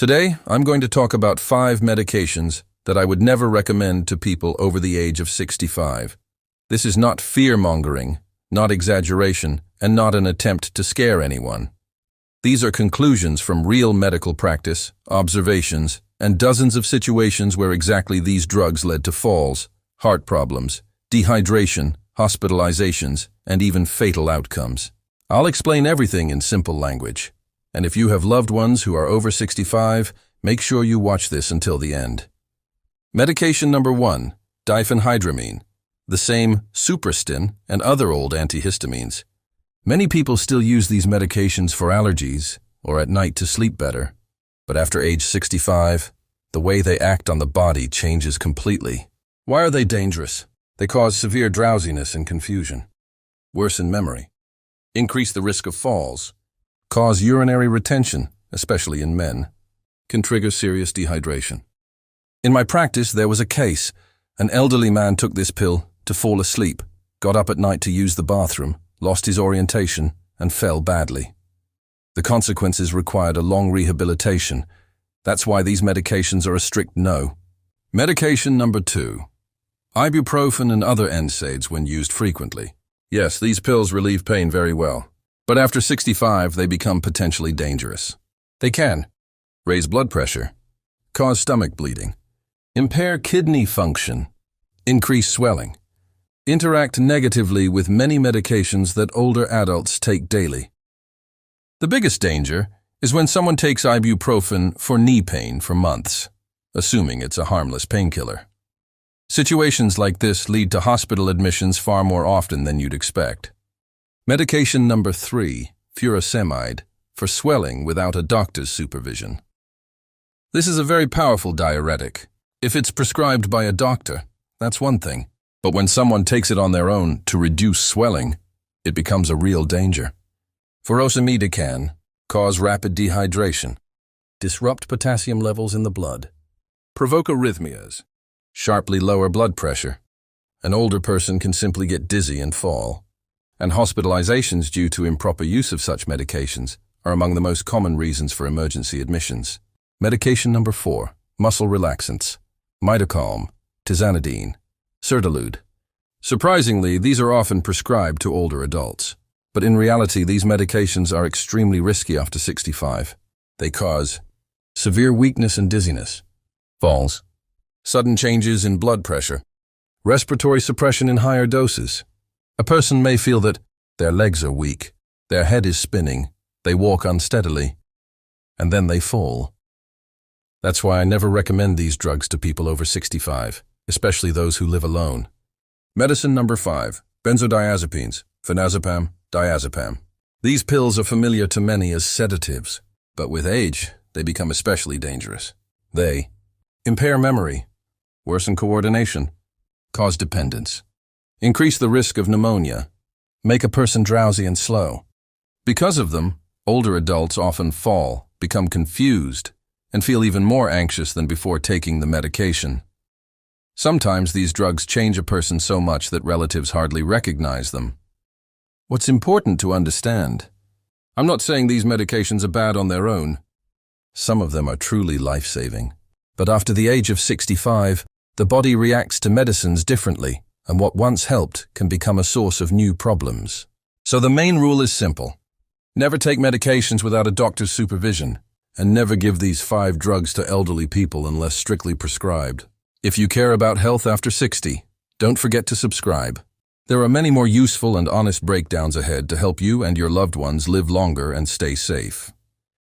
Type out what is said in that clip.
Today, I'm going to talk about 5 medications that I would never recommend to people over the age of 65. This is not fear-mongering, not exaggeration, and not an attempt to scare anyone. These are conclusions from real medical practice, observations, and dozens of situations where exactly these drugs led to falls, heart problems, dehydration, hospitalizations, and even fatal outcomes. I'll explain everything in simple language. And if you have loved ones who are over 65, make sure you watch this until the end. Medication number 1, diphenhydramine, the same Suprastin and other old antihistamines. Many people still use these medications for allergies or at night to sleep better. But after age 65, the way they act on the body changes completely. Why are they dangerous? They cause severe drowsiness and confusion, worsen memory, increase the risk of falls, cause urinary retention, especially in men, can trigger serious dehydration. In my practice, there was a case. An elderly man took this pill to fall asleep, got up at night to use the bathroom, lost his orientation, and fell badly. The consequences required a long rehabilitation. That's why these medications are a strict no. Medication number 2, ibuprofen and other NSAIDs when used frequently. Yes, these pills relieve pain very well. But after 65, they become potentially dangerous. They can raise blood pressure, cause stomach bleeding, impair kidney function, increase swelling, interact negatively with many medications that older adults take daily. The biggest danger is when someone takes ibuprofen for knee pain for months, assuming it's a harmless painkiller. Situations like this lead to hospital admissions far more often than you'd expect. Medication number 3, furosemide, for swelling without a doctor's supervision. This is a very powerful diuretic. If it's prescribed by a doctor, that's one thing. But when someone takes it on their own to reduce swelling, it becomes a real danger. Furosemide can cause rapid dehydration, disrupt potassium levels in the blood, provoke arrhythmias, sharply lower blood pressure. An older person can simply get dizzy and fall. And hospitalizations due to improper use of such medications are among the most common reasons for emergency admissions. Medication number 4, muscle relaxants, Mitocalm, tizanidine, Certalude. Surprisingly, these are often prescribed to older adults. But in reality, these medications are extremely risky after 65. They cause severe weakness and dizziness, falls, sudden changes in blood pressure, respiratory suppression in higher doses. A person may feel that their legs are weak, their head is spinning, they walk unsteadily, and then they fall. That's why I never recommend these drugs to people over 65, especially those who live alone. Medicine number 5, benzodiazepines, phenazepam, diazepam. These pills are familiar to many as sedatives, but with age, they become especially dangerous. They impair memory, worsen coordination, cause dependence, increase the risk of pneumonia, make a person drowsy and slow. Because of them, older adults often fall, become confused, and feel even more anxious than before taking the medication. Sometimes these drugs change a person so much that relatives hardly recognize them. What's important to understand, I'm not saying these medications are bad on their own. Some of them are truly life-saving. But after the age of 65, the body reacts to medicines differently, and what once helped can become a source of new problems. So the main rule is simple. Never take medications without a doctor's supervision, and never give these 5 drugs to elderly people unless strictly prescribed. If you care about health after 60, don't forget to subscribe. There are many more useful and honest breakdowns ahead to help you and your loved ones live longer and stay safe.